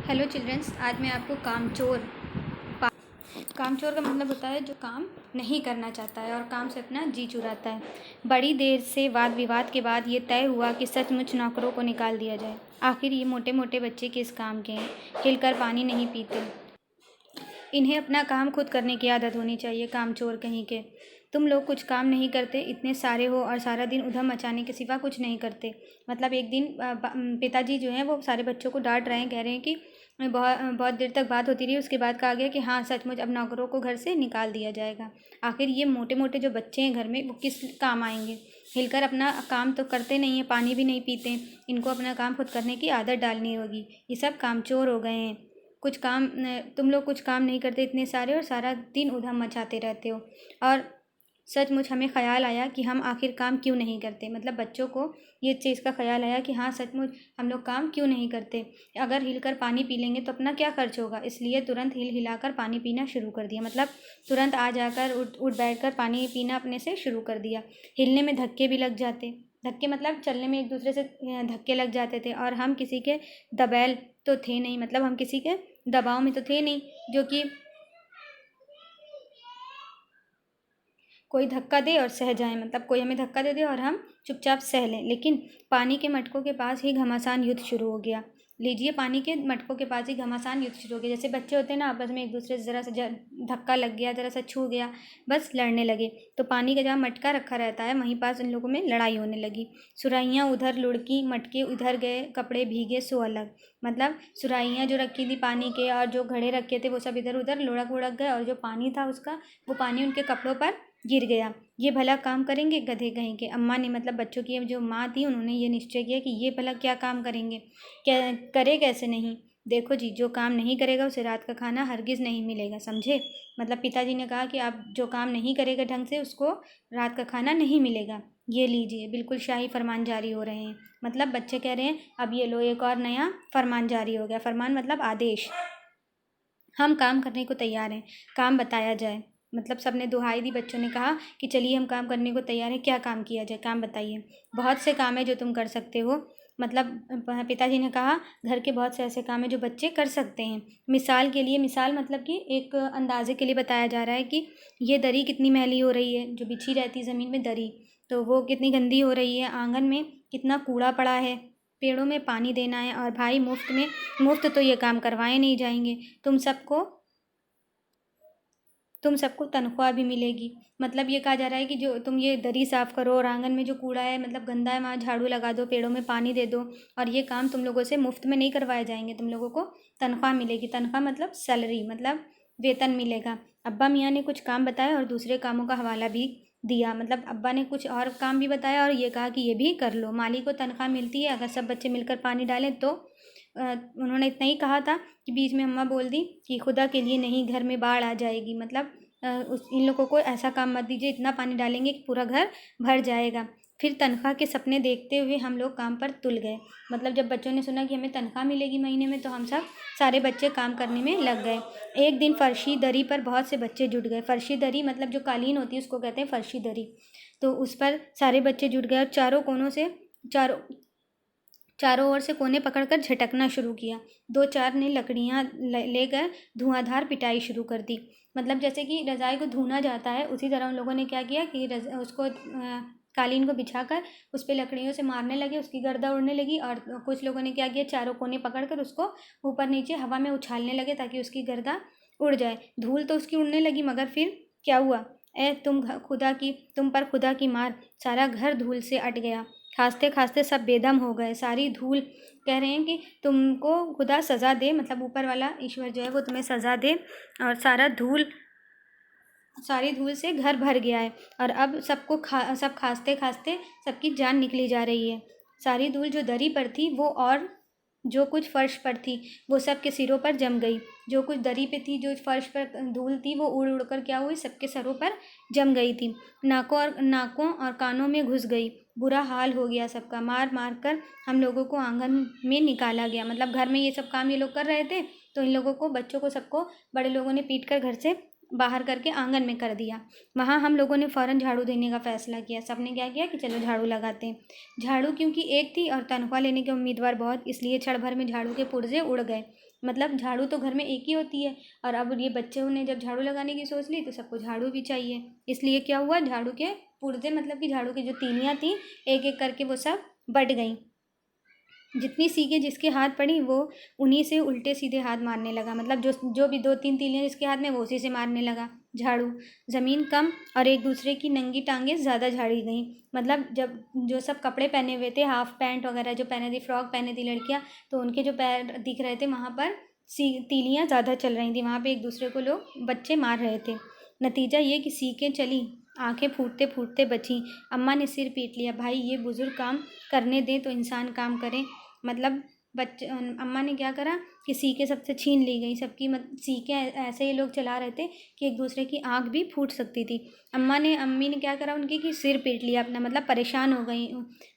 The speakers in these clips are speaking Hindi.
हेलो चिल्ड्रंस, आज मैं आपको कामचोर का मतलब होता है जो काम नहीं करना चाहता है और काम से अपना जी चुराता है। बड़ी देर से वाद विवाद के बाद ये तय हुआ कि सचमुच नौकरों को निकाल दिया जाए। आखिर ये मोटे मोटे बच्चे किस काम के हैं, हिलकर पानी नहीं पीते। इन्हें अपना काम खुद करने की आदत होनी चाहिए। कामचोर कहीं के, तुम लोग कुछ काम नहीं करते, इतने सारे हो और सारा दिन उधम मचाने के सिवा कुछ नहीं करते। मतलब एक दिन पिताजी जो हैं वो सारे बच्चों को डांट रहे हैं, कह रहे हैं कि बहुत बहुत देर तक बात होती रही, उसके बाद कहा गया कि हाँ सचमुच अब नौकरों को घर से निकाल दिया जाएगा। आखिर ये मोटे मोटे जो बच्चे हैं घर में वो किस काम आएंगे। हिलकर अपना काम तो करते नहीं हैं, पानी भी नहीं पीते। इनको अपना काम खुद करने की आदत डालनी होगी। ये सब कामचोर हो गए हैं। तुम लोग कुछ काम नहीं करते इतने सारे और सारा दिन उधम मचाते रहते हो। और सचमुच हमें ख़्याल आया कि हम आखिर काम क्यों नहीं करते। मतलब बच्चों को ये चीज़ का ख़्याल आया कि हाँ सचमुच हम लोग काम क्यों नहीं करते। अगर हिलकर पानी पी लेंगे तो अपना क्या खर्च होगा, इसलिए तुरंत हिलाकर पानी पीना शुरू कर दिया। मतलब तुरंत आ जाकर उठ बैठ कर पानी पीना अपने से शुरू कर दिया। हिलने में धक्के भी लग जाते, धक्के मतलब चलने में एक दूसरे से धक्के लग जाते थे। और हम किसी के दबैल तो थे नहीं, मतलब हम किसी के दबाव में तो थे नहीं जो कि कोई धक्का दे और सह जाए। मतलब कोई हमें धक्का दे दे और हम चुपचाप सह लें। लेकिन पानी के मटकों के पास ही घमासान युद्ध शुरू हो गया। लीजिए, पानी के मटकों के पास ही घमासान युद्ध शुरू हो गया। जैसे बच्चे होते हैं ना, आपस में एक दूसरे से ज़रा सा धक्का लग गया, ज़रा सा छू गया, बस लड़ने लगे। तो पानी का जहाँ मटका रखा रहता है वहीं पास इन लोगों में लड़ाई होने लगी। सुराहियाँ उधर लुढ़की, मटके उधर गए, कपड़े भीगे सो अलग। मतलब सुराहियाँ जो रखी थी पानी के और जो घड़े रखे थे वो सब इधर उधर लुढ़क उड़क गए, और जो पानी था उसका वो पानी उनके कपड़ों पर गिर गया। ये भला काम करेंगे गधे कहीं के। अम्मा ने, मतलब बच्चों की जो माँ थी, उन्होंने ये निश्चय किया कि ये भला क्या काम करेंगे, क्या करे कैसे नहीं। देखो जी, जो काम नहीं करेगा उसे रात का खाना हरगिज़ नहीं मिलेगा, समझे। मतलब पिताजी ने कहा कि आप जो काम नहीं करेगा ढंग से उसको रात का खाना नहीं मिलेगा। ये लीजिए, बिल्कुल शाही फरमान जारी हो रहे हैं। मतलब बच्चे कह रहे हैं अब ये लो, एक और नया फरमान जारी हो गया। फरमान मतलब आदेश। हम काम करने को तैयार हैं, काम बताया जाए। मतलब सबने दुहाई दी। बच्चों ने कहा कि चलिए हम काम करने को तैयार हैं, क्या काम किया जाए, काम बताइए। बहुत से काम है जो तुम कर सकते हो। मतलब पिताजी ने कहा घर के बहुत से ऐसे काम है जो बच्चे कर सकते हैं। मिसाल के लिए, मिसाल मतलब कि एक अंदाजे के लिए बताया जा रहा है कि ये दरी कितनी मैली हो रही है, जो बिछी रहती ज़मीन में दरी, तो वो कितनी गंदी हो रही है। आंगन में कितना कूड़ा पड़ा है, पेड़ों में पानी देना है। और भाई मुफ्त तो ये काम करवाए नहीं जाएंगे। तुम सबको तनख्वाह भी मिलेगी। मतलब ये कहा जा रहा है कि जो तुम ये दरी साफ़ करो और आंगन में जो कूड़ा है मतलब गंदा है वहाँ झाड़ू लगा दो, पेड़ों में पानी दे दो, और ये काम तुम लोगों से मुफ्त में नहीं करवाए जाएंगे, तुम लोगों को तनख्वाह मिलेगी। तनख्वाह मतलब सैलरी, मतलब वेतन मिलेगा। अब्बा मियाँ ने कुछ काम बताया और दूसरे कामों का हवाला भी दिया। मतलब अब्बा ने कुछ और काम भी बताया और ये कहा कि ये भी कर लो। माली को तनख्वाह मिलती है अगर सब बच्चे मिलकर पानी डालें तो। उन्होंने इतना ही कहा था कि बीच में अम्मा बोल दी कि खुदा के लिए नहीं, घर में बाढ़ आ जाएगी। मतलब इन लोगों को ऐसा काम मत दीजिए, इतना पानी डालेंगे कि पूरा घर भर जाएगा। फिर तनख्वाह के सपने देखते हुए हम लोग काम पर तुल गए। मतलब जब बच्चों ने सुना कि हमें तनख्वाह मिलेगी महीने में, तो हम सब सारे बच्चे काम करने में लग गए। एक दिन फर्शी दरी पर बहुत से बच्चे जुट गए। फर्शी दरी मतलब जो कालीन होती है उसको कहते हैं फर्शी दरी। तो उस पर सारे बच्चे जुट गए और चारों ओर से कोने पकड़कर झटकना शुरू किया। दो चार ने लकड़ियाँ लेकर धुआंधार पिटाई शुरू कर दी। मतलब जैसे कि रज़ाई को धुना जाता है, उसी तरह उन लोगों ने क्या किया कि उसको कालीन को बिछाकर उस पर लकड़ियों से मारने लगे, उसकी गर्दा उड़ने लगी। और कुछ लोगों ने क्या किया, चारों कोने पकड़कर उसको ऊपर नीचे हवा में उछालने लगे ताकि उसकी गर्दा उड़ जाए। धूल तो उसकी उड़ने लगी, मगर फिर क्या हुआ, तुम पर खुदा की मार, सारा घर धूल से अट गया। खांसते खांसते सब बेदम हो गए। सारी धूल, कह रहे हैं कि तुमको खुदा सज़ा दे, मतलब ऊपर वाला ईश्वर जो है वो तुम्हें सज़ा दे। और सारी धूल से घर भर गया है और अब सब खांसते खांसते सबकी जान निकली जा रही है। सारी धूल जो दरी पर थी वो, और जो कुछ फर्श पर थी वो सब के सिरों पर जम गई। जो कुछ दरी पे थी, जो फर्श पर धूल थी, वो उड़ उड़ कर क्या हुई, सबके सरों पर जम गई थी। नाकों और कानों में घुस गई। बुरा हाल हो गया सबका। मार मार कर हम लोगों को आंगन में निकाला गया। मतलब घर में ये सब काम ये लोग कर रहे थे, तो इन लोगों को, बच्चों को, सबको बड़े लोगों ने पीट कर घर से बाहर करके आंगन में कर दिया। वहाँ हम लोगों ने फ़ौरन झाड़ू देने का फ़ैसला किया। सब ने क्या किया कि चलो झाड़ू लगाते हैं। झाड़ू क्योंकि एक थी और तनख्वाह लेने के उम्मीदवार बहुत, इसलिए क्षण भर में झाड़ू के पुर्जे उड़ गए। मतलब झाड़ू तो घर में एक ही होती है, और अब ये बच्चों ने जब झाड़ू लगाने की सोच ली तो सबको झाड़ू भी चाहिए। इसलिए क्या हुआ, झाड़ू के पुर्जे मतलब कि झाड़ू की जो तीलियाँ थी, एक एक करके वो सब बट गईं। जितनी सीखें जिसके हाथ पड़ी वो उन्हीं से उल्टे सीधे हाथ मारने लगा। मतलब जो जो भी 2-3 तीलियाँ जिसके हाथ में वो उसी से मारने लगा झाड़ू। ज़मीन कम और एक दूसरे की नंगी टांगें ज़्यादा झाड़ी गईं। मतलब जब जो सब कपड़े पहने हुए थे, हाफ पैंट वगैरह जो पहने थी, फ्रॉक पहने थी लड़कियाँ, तो उनके जो पैर दिख रहे थे वहाँ पर तीलियाँ ज़्यादा चल रही थी। वहाँ पे एक दूसरे को लोग बच्चे मार रहे थे। नतीजा ये कि सीखें चली, आंखें फूटते फूटते बचीं। अम्मा ने सिर पीट लिया, भाई ये बुजुर्ग काम करने दें तो इंसान काम करें। मतलब बच्चे अम्मा ने क्या करा कि सीखें सबसे छीन ली गई सबकी। सीखें ऐसे ही लोग चला रहे थे कि एक दूसरे की आंख भी फूट सकती थी। अम्मी ने क्या करा उनकी कि सिर पीट लिया अपना, मतलब परेशान हो गई।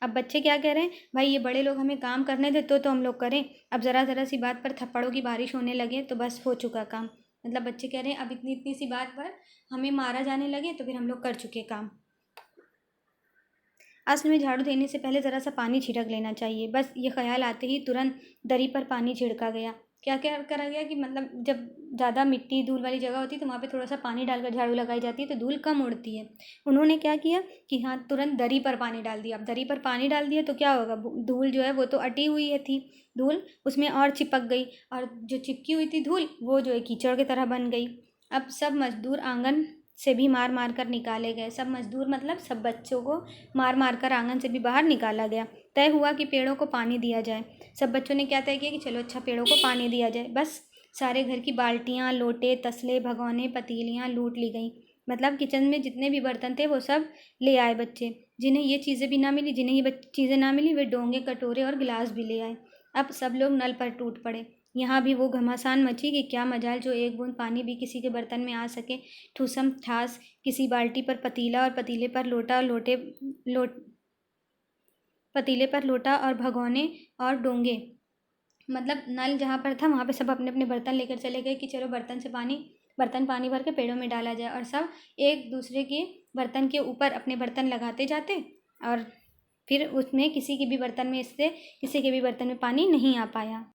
अब बच्चे क्या कह रहे हैं, भाई ये बड़े लोग हमें काम करने दे तो हम लोग करें। अब ज़रा ज़रा सी बात पर थप्पड़ों की बारिश होने लगे तो बस हो चुका काम। मतलब बच्चे कह रहे हैं अब इतनी इतनी सी बात पर हमें मारा जाने लगे तो फिर हम लोग कर चुके काम। असल में झाड़ू देने से पहले ज़रा सा पानी छिड़क लेना चाहिए। बस ये ख्याल आते ही तुरंत दरी पर पानी छिड़का गया। क्या क्या करा गया कि मतलब जब ज़्यादा मिट्टी धूल वाली जगह होती है तो वहाँ पे थोड़ा सा पानी डालकर झाड़ू लगाई जाती है तो धूल कम उड़ती है। उन्होंने क्या किया कि हाँ तुरंत दरी पर पानी डाल दिया। अब दरी पर पानी डाल दिया तो क्या होगा, धूल जो है वो तो अटी हुई है थी, धूल उसमें और चिपक गई, और जो चिपकी हुई थी धूल वो जो है कीचड़ की तरह बन गई। अब सब मजदूर आंगन से भी मार मार कर निकाले गए। सब मजदूर मतलब सब बच्चों को मार मार कर आंगन से भी बाहर निकाला गया। तय हुआ कि पेड़ों को पानी दिया जाए। सब बच्चों ने क्या तय किया कि चलो अच्छा पेड़ों को पानी दिया जाए। बस सारे घर की बाल्टियाँ, लोटे, तसले, भगोने, पतीलियाँ लूट ली गईं। मतलब किचन में जितने भी बर्तन थे वो सब ले आए बच्चे। जिन्हें ये चीज़ें भी ना मिली, जिन्हें ये चीज़ें ना मिली, वे डोंगे, कटोरे और गिलास भी ले आए। अब सब लोग नल पर टूट पड़े। यहाँ भी वो घमासान मची कि क्या मजाल जो एक बूंद पानी भी किसी के बर्तन में आ सके। ठूसम ठास किसी बाल्टी पर पतीला और पतीले पर लोटा, पतीले पर लोटा और भगोने और डोंगे। मतलब नल जहाँ पर था वहाँ पे सब अपने अपने बर्तन लेकर चले गए कि चलो बर्तन पानी भर के पेड़ों में डाला जाए। और सब एक दूसरे के बर्तन के ऊपर अपने बर्तन लगाते जाते, और फिर उसमें किसी के भी बर्तन में पानी नहीं आ पाया।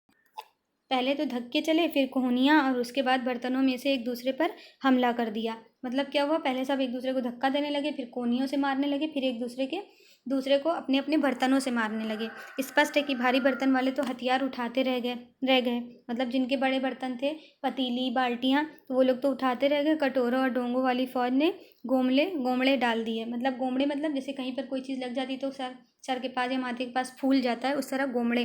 पहले तो धक्के चले, फिर कोहनियाँ, और उसके बाद बर्तनों में से एक दूसरे पर हमला कर दिया। मतलब क्या हुआ, पहले सब एक दूसरे को धक्का देने लगे, फिर कोहनियों से मारने लगे, फिर एक दूसरे को अपने अपने बर्तनों से मारने लगे। स्पष्ट है कि भारी बर्तन वाले तो हथियार उठाते रह गए। मतलब जिनके बड़े बर्तन थे, पतीली, बाल्टियाँ, तो वो लोग तो उठाते रह गए। कटोरों और डोंगों वाली फौज ने गोमड़े डाल दिए। मतलब गोमड़े मतलब जैसे कहीं पर कोई चीज़ लग जाती तो सर के पास या माथे के पास फूल जाता है, उस तरह गोमड़े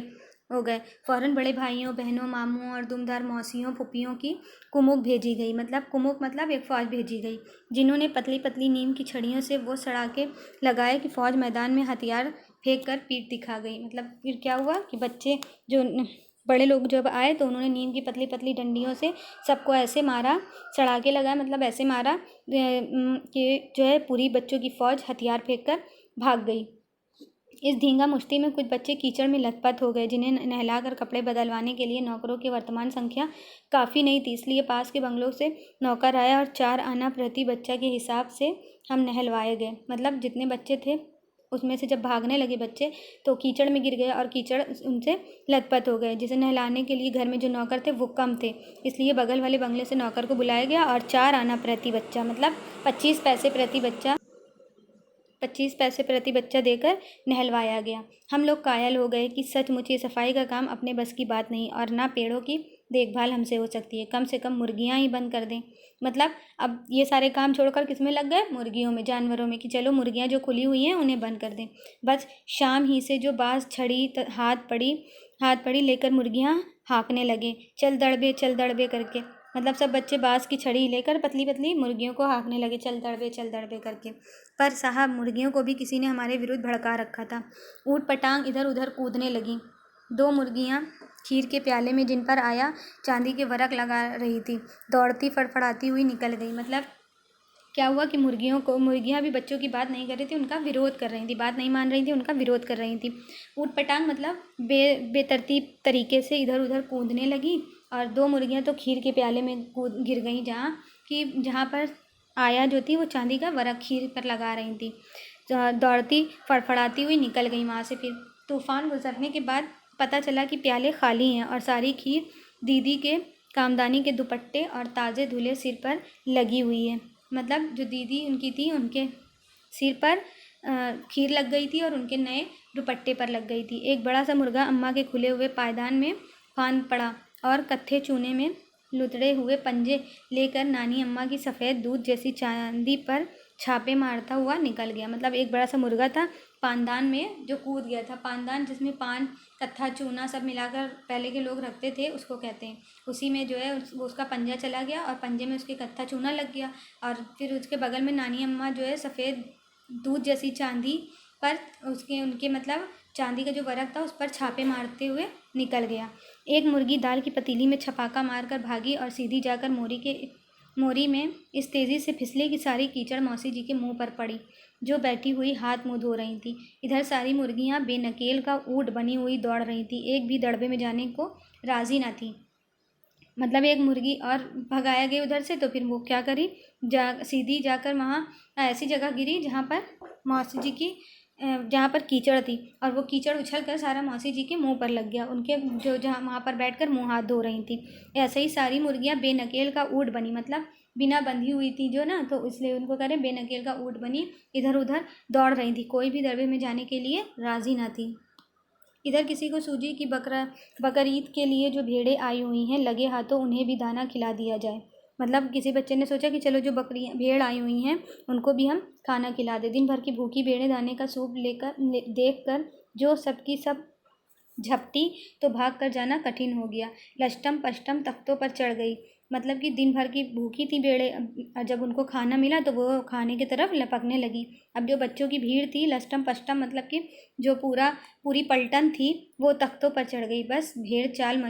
हो गए। फ़ौरन बड़े भाइयों, बहनों, मामों और दुमदार मौसियों, फूफियों की कुमुक भेजी गई। मतलब कुमुक मतलब एक फ़ौज भेजी गई, जिन्होंने पतली पतली नीम की छड़ियों से वो सड़ाके लगाए कि फ़ौज मैदान में हथियार फेंक कर पीठ दिखा गई। मतलब फिर क्या हुआ कि बड़े लोग जब आए तो उन्होंने नीम की पतली पतली डंडियों से सबको ऐसे मारा, सड़ाके लगाए, मतलब ऐसे मारा कि जो है पूरी बच्चों की फ़ौज हथियार फेंक कर भाग गई। इस धींगा मुश्ती में कुछ बच्चे कीचड़ में लथपथ हो गए, जिन्हें नहलाकर कपड़े बदलवाने के लिए नौकरों की वर्तमान संख्या काफ़ी नहीं थी। इसलिए पास के बंगलों से नौकर आया और 4 आना प्रति बच्चा के हिसाब से हम नहलवाए गए। मतलब जितने बच्चे थे उसमें से जब भागने लगे बच्चे तो कीचड़ में गिर गए और कीचड़ उनसे लथपथ हो गए। जिसे नहलाने के लिए घर में जो नौकर थे वो कम थे, इसलिए बगल वाले बंगले से नौकर को बुलाया गया और 4 आना प्रति बच्चा मतलब 25 पैसे प्रति बच्चा देकर नहलवाया गया। हम लोग कायल हो गए कि सचमुच ये सफाई का काम अपने बस की बात नहीं, और ना पेड़ों की देखभाल हमसे हो सकती है। कम से कम मुर्गियाँ ही बंद कर दें। मतलब अब ये सारे काम छोड़कर किस में लग गए, मुर्गियों में, जानवरों में, कि चलो मुर्गियाँ जो खुली हुई हैं उन्हें बंद कर दें। बस शाम ही से जो बाँस छड़ी हाथ पड़ी लेकर मुर्गियाँ हाँकने लगे, चल दड़बे करके। मतलब सब बच्चे बाँस की छड़ी लेकर पतली पतली मुर्गियों को हाँकने लगे, चल दड़बे करके। पर साहब मुर्गियों को भी किसी ने हमारे विरुद्ध भड़का रखा था। ऊट पटांग इधर उधर कूदने लगीं। 2 मुर्गियाँ खीर के प्याले में जिन पर आया चांदी के वरक लगा रही थी, दौड़ती फड़फड़ाती हुई निकल गई। मतलब क्या हुआ कि मुर्गियाँ भी बच्चों की बात नहीं कर रही थी, उनका विरोध कर रही थी, बात नहीं मान रही थी, उनका विरोध कर रही थी। ऊट पटांग मतलब बेतरतीब तरीके से इधर उधर कूदने लगी और 2 मुर्गियाँ तो खीर के प्याले में कूद गिर गईं, जहाँ पर आया जो थी वो चांदी का वरक खीर पर लगा रही थी। दौड़ती फड़फड़ाती हुई निकल गई वहाँ से। फिर तूफान गुजरने के बाद पता चला कि प्याले खाली हैं और सारी खीर दीदी के कामदानी के दुपट्टे और ताज़े धुले सिर पर लगी हुई है। मतलब जो दीदी उनकी थी, उनके सिर पर खीर लग गई थी और उनके नए दुपट्टे पर लग गई थी। एक बड़ा सा मुर्गा अम्मा के खुले हुए पायदान में फांद पड़ा और कत्थे चूने में लुतड़े हुए पंजे लेकर नानी अम्मा की सफ़ेद दूध जैसी चांदी पर छापे मारता हुआ निकल गया। मतलब एक बड़ा सा मुर्गा था पानदान में जो कूद गया था। पानदान जिसमें पान, कत्था, चूना सब मिलाकर पहले के लोग रखते थे, उसको कहते हैं। उसी में जो है वो उसका पंजा चला गया और पंजे में उसके कत्था चूना लग गया। और फिर उसके बगल में नानी अम्मा जो है सफ़ेद दूध जैसी चांदी पर उनके मतलब चांदी का जो वरक था उस पर छापे मारते हुए निकल गया। एक मुर्गी दाल की पतीली में छपाका मारकर भागी और सीधी जाकर मोरी में इस तेज़ी से फिसली कि सारी कीचड़ मौसी जी के मुंह पर पड़ी, जो बैठी हुई हाथ मुंह धो रही थी। इधर सारी मुर्गियां बेनकेल का ऊँट बनी हुई दौड़ रही थी, एक भी दड़बे में जाने को राजी न थी। मतलब एक मुर्गी और भगाया गई उधर से, तो फिर वो क्या करी, सीधी जाकर वहाँ ऐसी जगह गिरी जहाँ पर मौसी जी की जहाँ पर कीचड़ थी, और वो कीचड़ उछल कर सारा मौसी जी के मुंह पर लग गया, उनके जो जहाँ वहाँ पर बैठकर मुंह हाथ धो रही थी। ऐसे ही सारी मुर्गियाँ बेनकेल का ऊँट बनी, मतलब बिना बंधी हुई थी जो ना, तो इसलिए उनको करें बेनकेल का ऊँट बनी इधर उधर दौड़ रही थी, कोई भी दड़बे में जाने के लिए राजी ना थी। इधर किसी को सूझी कि बकरीद के लिए जो भेड़ें आई हुई हैं, लगे हाथों उन्हें भी दाना खिला दिया जाए। मतलब किसी बच्चे ने सोचा कि चलो जो भेड़ आई हुई हैं उनको भी हम खाना खिला दें। दिन भर की भूखी भेड़ें दाने का सूप देख कर जो सबकी सब झपटी तो भाग कर जाना कठिन हो गया। लष्टम पष्टम तख्तों पर चढ़ गई। मतलब कि दिन भर की भूखी थी भेड़ें, जब उनको खाना मिला तो वो खाने की तरफ लपकने लगी। अब जो बच्चों की भीड़ थी, लष्टम पष्टम मतलब कि जो पूरी पलटन थी, वो तख्तों पर चढ़ गई। बस भेड़ चाल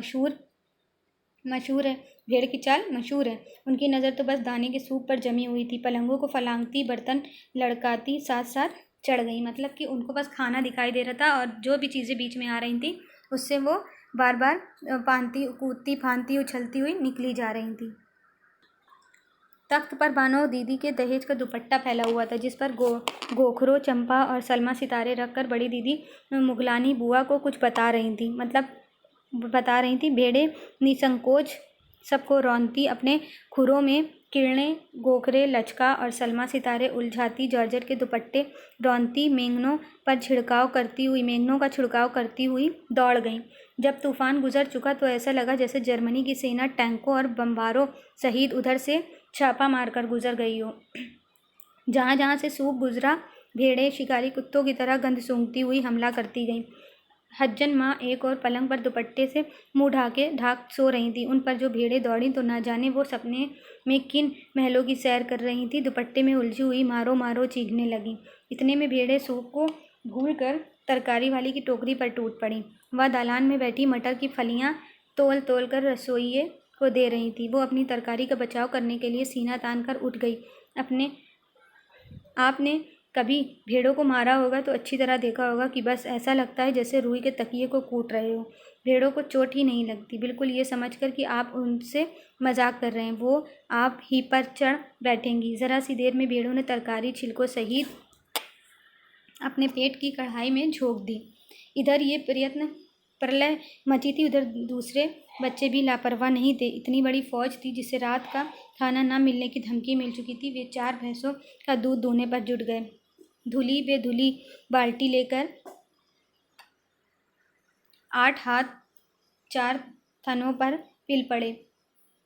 मशहूर है, भेड़ की चाल मशहूर है। उनकी नज़र तो बस दाने के सूप पर जमी हुई थी। पलंगों को फलांगती, बर्तन लड़काती साथ साथ चढ़ गई। मतलब कि उनको बस खाना दिखाई दे रहा था और जो भी चीज़ें बीच में आ रही थी उससे वो बार बार कूदती फांदती उछलती हुई निकली जा रही थी। तख्त पर बानो दीदी के दहेज का दुपट्टा फैला हुआ था, जिस पर गोखरो, चंपा और सलमा सितारे रखकर बड़ी दीदी मुगलानी बुआ को कुछ बता रही थी। भेड़ें निसंकोच सबको रौंदती, अपने खुरों में किरणें, गोखरे, लचका और सलमा सितारे उलझाती, जॉर्जेट के दुपट्टे रौंदती मेंगनों का छिड़काव करती हुई दौड़ गईं। जब तूफान गुजर चुका तो ऐसा लगा जैसे जर्मनी की सेना टैंकों और बम्बारों सहित उधर से छापा मारकर गुजर गई हो। जहाँ जहाँ से सूप गुजरा, भेड़ें शिकारी कुत्तों की तरह गंध सूंघती हुई हमला करती गईं। हज्जन माँ एक और पलंग पर दुपट्टे से मुंह ढाक सो रही थी। उन पर जो भेड़ें दौड़ी तो ना जाने वो सपने में किन महलों की सैर कर रही थी। दुपट्टे में उलझी हुई मारो मारो चीखने लगी। इतने में भेड़ें सूप को भूल कर तरकारी वाली की टोकरी पर टूट पड़ी। वह दालान में बैठी मटर की फलियाँ तोल तोल कर रसोइये को दे रही थी। वो अपनी तरकारी का बचाव करने के लिए सीना तान कर उठ गई। आपने कभी भेड़ों को मारा होगा तो अच्छी तरह देखा होगा कि बस ऐसा लगता है जैसे रुई के तकिए को कूट रहे हो। भेड़ों को चोट ही नहीं लगती, बिल्कुल ये समझकर कि आप उनसे मजाक कर रहे हैं। वो आप ही पर चढ़ बैठेंगी। ज़रा सी देर में भेड़ों ने तरकारी छिलकों सहित अपने पेट की कढ़ाई में झोंक दी। इधर ये प्रलय मची थी, उधर दूसरे बच्चे भी लापरवाह नहीं थे। इतनी बड़ी फौज थी जिसे रात का खाना न मिलने की धमकी मिल चुकी थी। वे 4 भैंसों का दूध दोहने पर जुट गए। धुली बेधुली बाल्टी लेकर 8 हाथ 4 थनों पर पिल पड़े।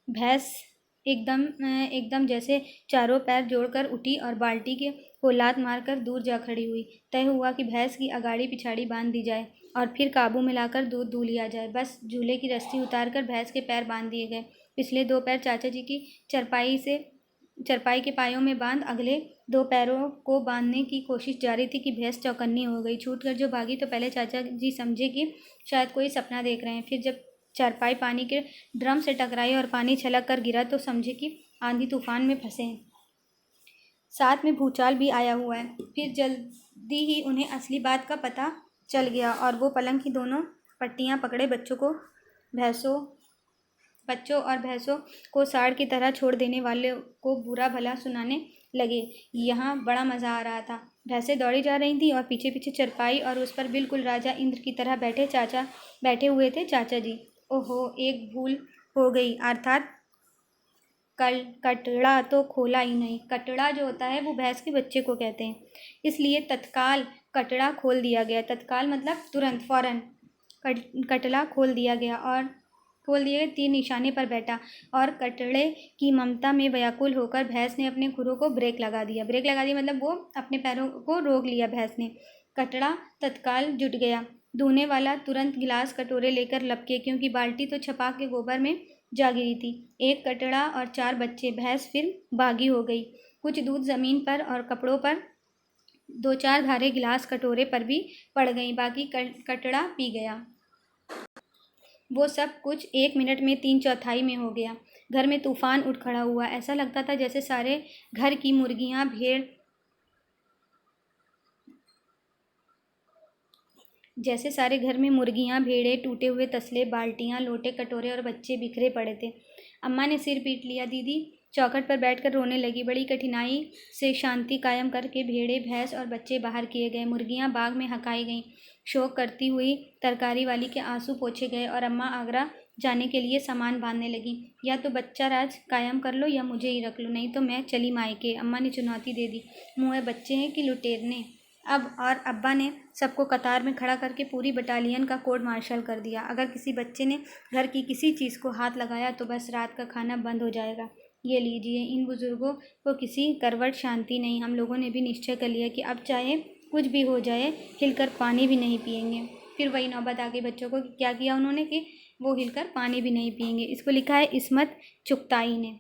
भैंस एकदम जैसे चारों पैर जोड़कर उठी और बाल्टी को लात मारकर दूर जा खड़ी हुई। तय हुआ कि भैंस की अगाड़ी पिछाड़ी बांध दी जाए और फिर काबू में लाकर दूध दूह लिया जाए। बस झूले की रस्सी उतारकर भैंस के पैर बांध दिए गए। पिछले 2 पैर चाचा जी की चरपाई के पायों में बांध अगले 2 पैरों को बांधने की कोशिश जारी थी कि भैंस चौकन्नी हो गई। छूटकर जो भागी तो पहले चाचा जी समझे कि शायद कोई सपना देख रहे हैं। फिर जब चारपाई पानी के ड्रम से टकराई और पानी छलक कर गिरा तो समझे कि आंधी तूफान में फंसे हैं। साथ में भूचाल भी आया हुआ है। फिर जल्दी ही उन्हें असली बात का पता चल गया और वो पलंग की दोनों पट्टियाँ पकड़े बच्चों और भैंसों को साड़ की तरह छोड़ देने वाले को बुरा भला सुनाने लगे। यहाँ बड़ा मज़ा आ रहा था। भैंसें दौड़ी जा रही थीं और पीछे पीछे चरपाई और उस पर बिल्कुल राजा इंद्र की तरह बैठे हुए थे चाचा जी। ओहो, एक भूल हो गई, अर्थात कटड़ा तो खोला ही नहीं। कटड़ा जो होता है वो भैंस के बच्चे को कहते हैं, इसलिए तत्काल कटड़ा खोल दिया गया। तत्काल मतलब तुरंत, फौरन। कटड़ा खोल दिया तीर निशाने पर बैठा और कटड़े की ममता में व्याकुल होकर भैंस ने अपने खुरों को ब्रेक लगा दिया मतलब वो अपने पैरों को रोक लिया भैंस ने। कटड़ा तत्काल जुट गया। धोने वाला तुरंत गिलास कटोरे लेकर लपके, क्योंकि बाल्टी तो छपाक के गोबर में जा गिरी थी। एक कटड़ा और 4 बच्चे। भैंस फिर बागी हो गई। कुछ दूध ज़मीन पर और कपड़ों पर 2-4 धारे गिलास कटोरे पर भी पड़ गईं। बाकी कटड़ा पी गया। वो सब कुछ 1 मिनट में 3/4 में हो गया। घर में तूफान उठ खड़ा हुआ। ऐसा लगता था जैसे सारे घर की मुर्गियाँ भेड़ें, टूटे हुए तसले, बाल्टियाँ, लोटे, कटोरे और बच्चे बिखरे पड़े थे। अम्मा ने सिर पीट लिया। दीदी चौखट पर बैठकर रोने लगी। बड़ी कठिनाई से शांति कायम करके भेड़ें, भैंस और बच्चे बाहर किए गए। मुर्गियाँ बाग में हकाई गईं। शोक करती हुई तरकारी वाली के आंसू पोंछे गए और अम्मा आगरा जाने के लिए सामान बांधने लगी। या तो बच्चा राज कायम कर लो या मुझे ही रख लो, नहीं तो मैं चली मायके, अम्मा ने चुनौती दे दी। मुँह बच्चे हैं कि लुटेरने। अब्बा ने सबको कतार में खड़ा करके पूरी बटालियन का कोर्ट मार्शल कर दिया। अगर किसी बच्चे ने घर की किसी चीज़ को हाथ लगाया तो बस रात का खाना बंद हो जाएगा। ये लीजिए, इन बुजुर्गों को किसी करवट शांति नहीं। हम लोगों ने भी निश्चय कर लिया कि अब चाहे कुछ भी हो जाए, हिलकर पानी भी नहीं पिएंगे। फिर वही नौबत आ गई बच्चों को। क्या किया उन्होंने कि वो हिलकर पानी भी नहीं पिएंगे। इसको लिखा है इस्मत चुगताई ने।